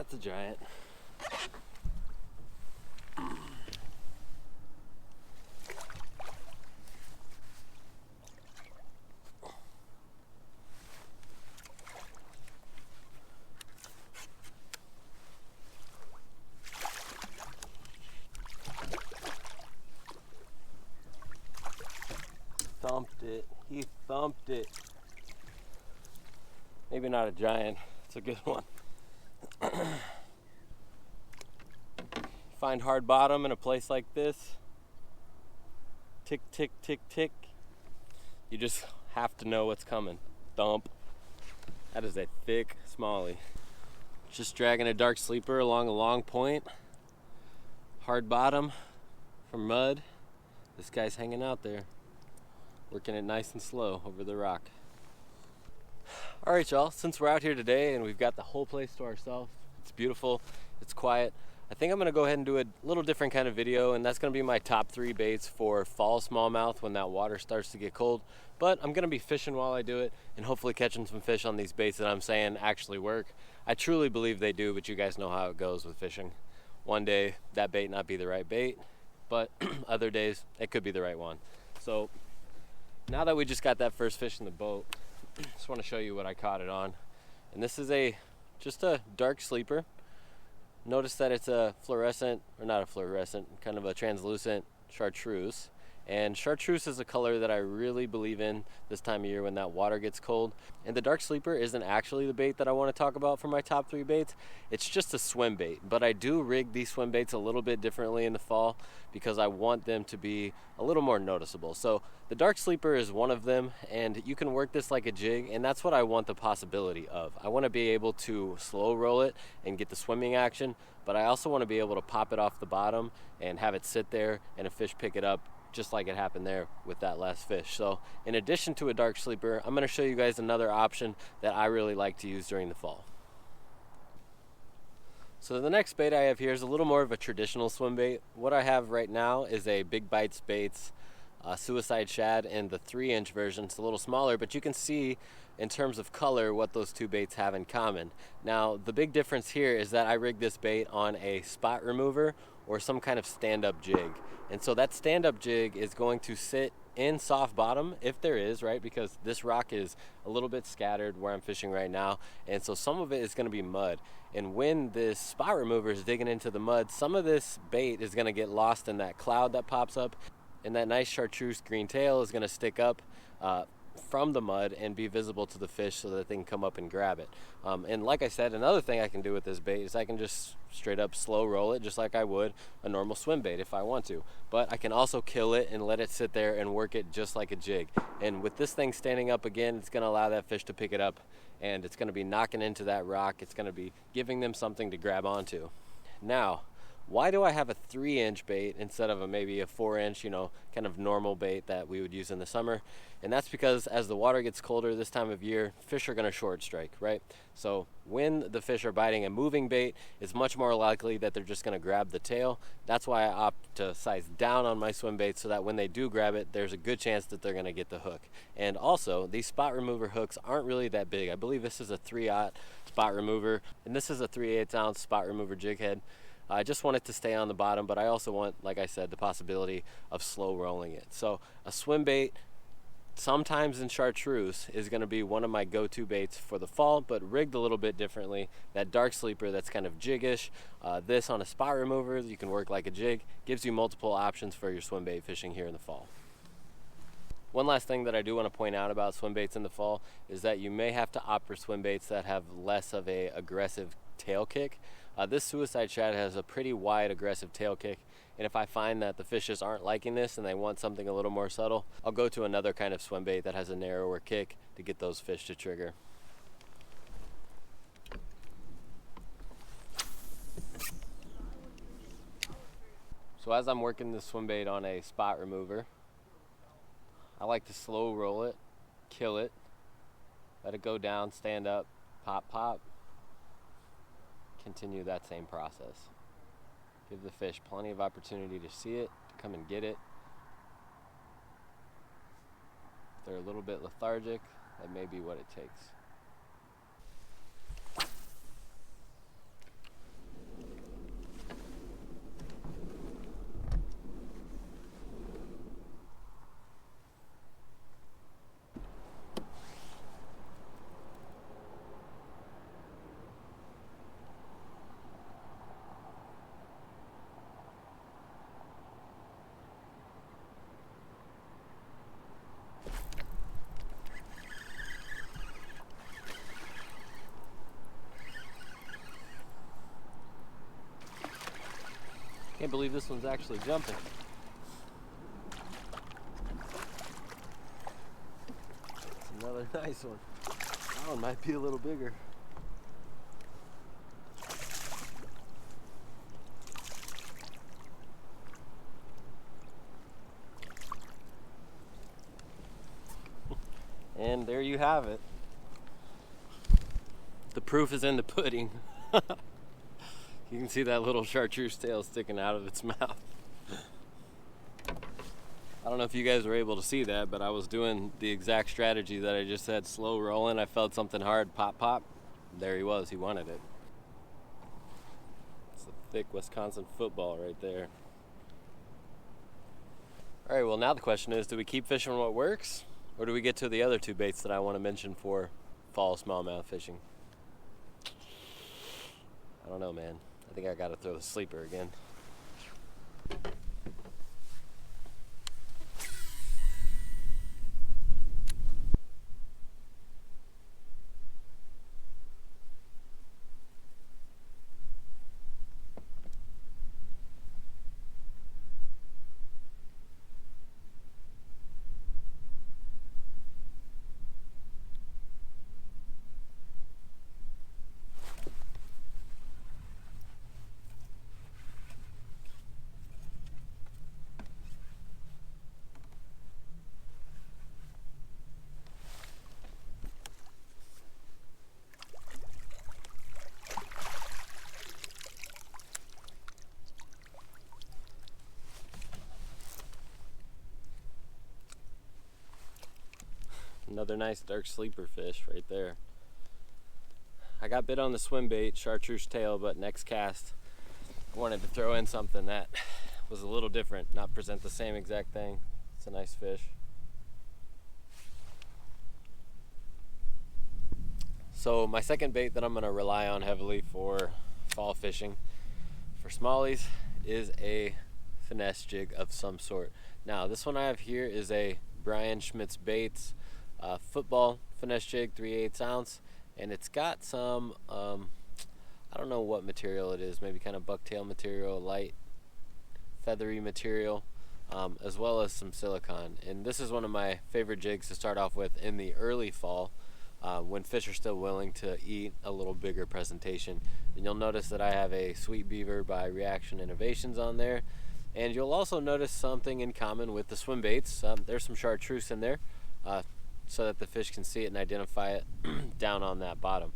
That's a giant. Thumped it. He thumped it. Maybe not a giant. It's a good one. Find hard bottom in a place like this. Tick, tick, tick, tick. You just have to know what's coming. Thump. That is a thick smallie. Just dragging a dark sleeper along a long point. Hard bottom from mud. This guy's hanging out there. Working it nice and slow over the rock. All right, y'all, since we're out here today and we've got the whole place to ourselves, it's beautiful, it's quiet, I think I'm gonna go ahead and do a little different kind of video, and that's gonna be my top 3 baits for fall smallmouth when that water starts to get cold. But I'm gonna be fishing while I do it and hopefully catching some fish on these baits that I'm saying actually work. I truly believe they do, but you guys know how it goes with fishing. One day that bait not be the right bait, but other days it could be the right one. So now that we just got that first fish in the boat, I just want to show you what I caught it on. And this is just a dark sleeper. Notice that it's a fluorescent, or not a fluorescent, kind of a translucent chartreuse. And chartreuse is a color that I really believe in this time of year when that water gets cold. And the dark sleeper isn't actually the bait that I want to talk about for my top 3 baits. It's just a swim bait, but I do rig these swim baits a little bit differently in the fall because I want them to be a little more noticeable. So the dark sleeper is one of them, and you can work this like a jig, and that's what I want the possibility of. I want to be able to slow roll it and get the swimming action, but I also want to be able to pop it off the bottom and have it sit there and a fish pick it up, just like it happened there with that last fish. So in addition to a dark sleeper, I'm going to show you guys another option that I really like to use during the fall. So the next bait I have here is a little more of a traditional swim bait. What I have right now is a Big Bites Baits Suicide Shad in the 3-inch version. It's a little smaller, but you can see in terms of color what those two baits have in common. Now the big difference here is that I rigged this bait on a spot remover or some kind of stand-up jig. And so that stand-up jig is going to sit in soft bottom, if there is, right? Because this rock is a little bit scattered where I'm fishing right now, and so some of it is going to be mud. And when this spot remover is digging into the mud, some of this bait is going to get lost in that cloud that pops up, and that nice chartreuse green tail is going to stick up from the mud and be visible to the fish so that they can come up and grab it. And like I said, another thing I can do with this bait is I can just straight up slow roll it just like I would a normal swim bait if I want to. But I can also kill it and let it sit there and work it just like a jig. And with this thing standing up again, it's going to allow that fish to pick it up, and it's going to be knocking into that rock. It's going to be giving them something to grab onto. Now, why do I have a 3-inch bait instead of maybe a 4-inch, kind of normal bait that we would use in the summer? And that's because as the water gets colder this time of year, fish are going to short strike, right? So when the fish are biting a moving bait, it's much more likely that they're just going to grab the tail. That's why I opt to size down on my swim baits so that when they do grab it, there's a good chance that they're going to get the hook. And also, these spot remover hooks aren't really that big. I believe this is a 3/0 spot remover, and this is a 3/8 ounce spot remover jig head. I just want it to stay on the bottom, but I also want, like I said, the possibility of slow rolling it. So a swim bait, sometimes in chartreuse, is going to be one of my go-to baits for the fall, but rigged a little bit differently. That dark sleeper that's kind of jiggish, this on a spot remover, you can work like a jig, gives you multiple options for your swim bait fishing here in the fall. One last thing that I do want to point out about swim baits in the fall is that you may have to opt for swim baits that have less of a aggressive tail kick. This Suicide Shad has a pretty wide aggressive tail kick, and if I find that the fish just aren't liking this and they want something a little more subtle, I'll go to another kind of swim bait that has a narrower kick to get those fish to trigger. So as I'm working this swim bait on a spot remover, I like to slow roll it, kill it, let it go down, stand up, pop, pop. Continue that same process. Give the fish plenty of opportunity to see it, to come and get it. If they're a little bit lethargic, that may be what it takes. Can't believe this one's actually jumping. It's another nice one. That one might be a little bigger. And there you have it. The proof is in the pudding. You can see that little chartreuse tail sticking out of its mouth. I don't know if you guys were able to see that, but I was doing the exact strategy that I just said, slow rolling. I felt something hard, pop, pop. There he was, he wanted it. It's a thick Wisconsin football right there. All right, well now the question is, do we keep fishing what works? Or do we get to the other two baits that I want to mention for fall smallmouth fishing? I don't know, man. I think I gotta throw the sleeper again. Another nice dark sleeper fish right there. I got bit on the Swimbait, chartreuse tail, but next cast I wanted to throw in something that was a little different, not present the same exact thing. It's a nice fish. So my second bait that I'm going to rely on heavily for fall fishing for smallies is a finesse jig of some sort. Now this one I have here is a Brian Schmidt's Baits football finesse jig, 3/8 ounce, and it's got some I don't know what material it is, maybe kind of bucktail material, light feathery material, as well as some silicone. And this is one of my favorite jigs to start off with in the early fall, when fish are still willing to eat a little bigger presentation. And you'll notice that I have a Sweet Beaver by Reaction Innovations on there, and you'll also notice something in common with the Swimbaits. There's some chartreuse in there, so that the fish can see it and identify it down on that bottom.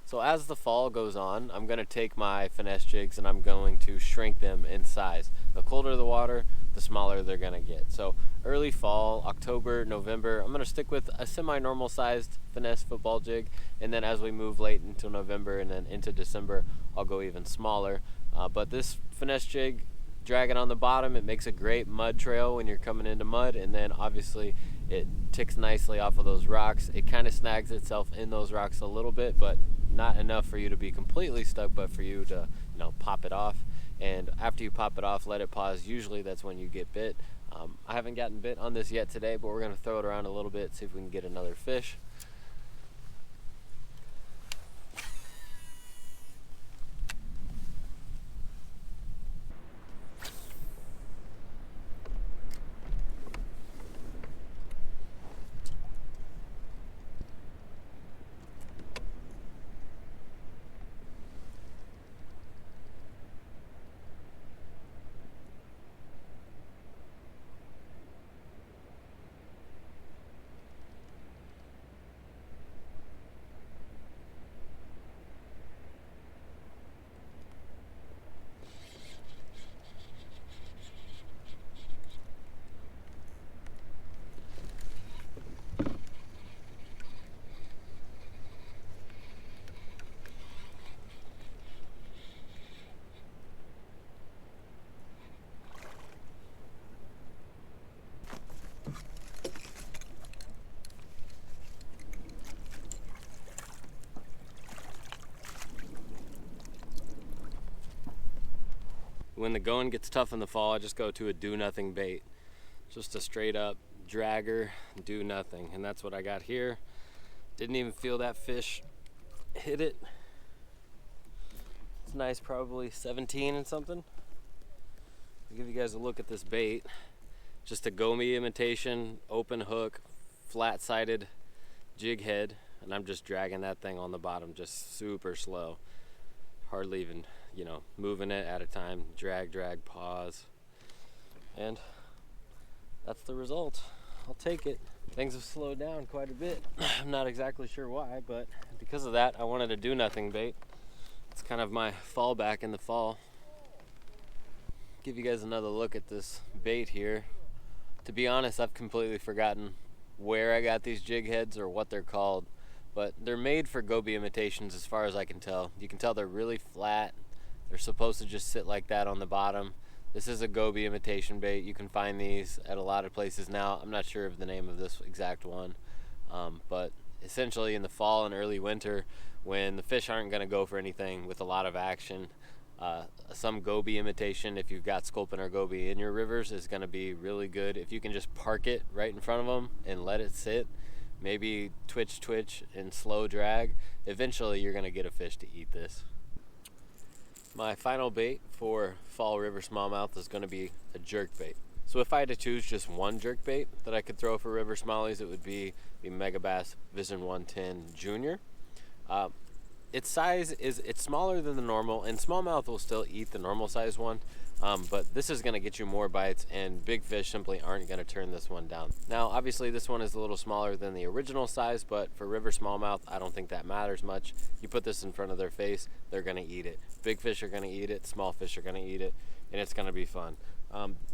So as the fall goes on, I'm going to take my finesse jigs and I'm going to shrink them in size. The colder the water, the smaller they're going to get. So early fall, October, November, I'm going to stick with a semi-normal sized finesse football jig, and then as we move late into November and then into December, I'll go even smaller. But this finesse jig, drag it on the bottom, it makes a great mud trail when you're coming into mud, and then obviously it ticks nicely off of those rocks. It kind of snags itself in those rocks a little bit, but not enough for you to be completely stuck, but for you to, you know, pop it off. And after you pop it off, let it pause. Usually that's when you get bit. I haven't gotten bit on this yet today, but we're going to throw it around a little bit, see if we can get another fish. When the going gets tough in the fall, I just go to a do nothing bait. Just a straight up dragger, do nothing. And that's what I got here. Didn't even feel that fish hit it. It's nice, probably 17 and something. I'll give you guys a look at this bait. Just a goby imitation, open hook, flat-sided jig head, and I'm just dragging that thing on the bottom just super slow. Hardly even, moving it at a time. Drag, drag, pause. And that's the result. I'll take it. Things have slowed down quite a bit. I'm not exactly sure why, but because of that, I wanted a do-nothing bait. It's kind of my fallback in the fall. Give you guys another look at this bait here. To be honest, I've completely forgotten where I got these jig heads or what they're called, but they're made for goby imitations as far as I can tell. You can tell they're really flat. They're supposed to just sit like that on the bottom. This is a goby imitation bait. You can find these at a lot of places now. I'm not sure of the name of this exact one, but essentially in the fall and early winter, when the fish aren't going to go for anything with a lot of action, some goby imitation, if you've got sculpin or goby in your rivers, is going to be really good. If you can just park it right in front of them and let it sit, maybe twitch and slow drag, eventually you're going to get a fish to eat this. My final bait for fall river smallmouth is going to be a jerk bait. So if I had to choose just one jerk bait that I could throw for river smallies, it would be the Megabass Vision 110 Junior. Its size it's smaller than the normal, and smallmouth will still eat the normal size one, but this is going to get you more bites, and big fish simply aren't going to turn this one down. Now obviously this one is a little smaller than the original size, but for river smallmouth I don't think that matters much. You put this in front of their face, they're going to eat it. Big fish are going to eat it, small fish are going to eat it, and it's going to be fun.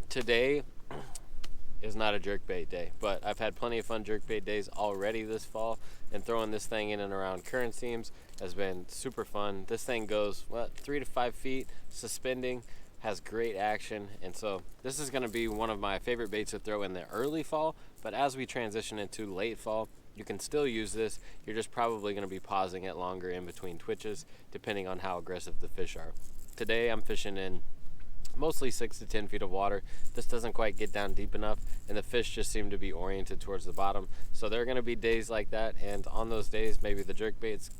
Today is not a jerkbait day, but I've had plenty of fun jerkbait days already this fall, and throwing this thing in and around current seams has been super fun. This thing goes 3 to 5 feet, suspending, has great action, and so this is going to be one of my favorite baits to throw in the early fall. But as we transition into late fall, you can still use this. You're just probably going to be pausing it longer in between twitches, depending on how aggressive the fish are. Today I'm fishing in mostly 6 to 10 feet of water. This doesn't quite get down deep enough, and the fish just seem to be oriented towards the bottom. So there are going to be days like that, and on those days maybe the jerk baits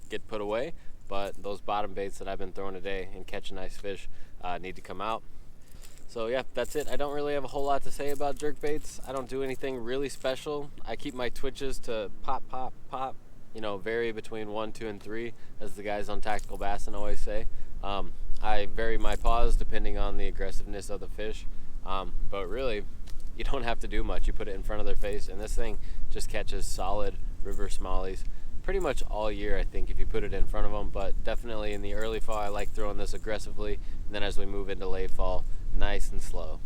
get put away, but those bottom baits that I've been throwing today and catching nice fish need to come out. So yeah, that's it. I don't really have a whole lot to say about jerk baits. I don't do anything really special. I keep my twitches to pop, pop, pop, vary between 1, 2, and 3, as the guys on Tactical Bassin always say. I vary my pause depending on the aggressiveness of the fish, but really you don't have to do much. You put it in front of their face, and this thing just catches solid river smallies pretty much all year, I think, if you put it in front of them. But definitely in the early fall I like throwing this aggressively, and then as we move into late fall, nice and slow.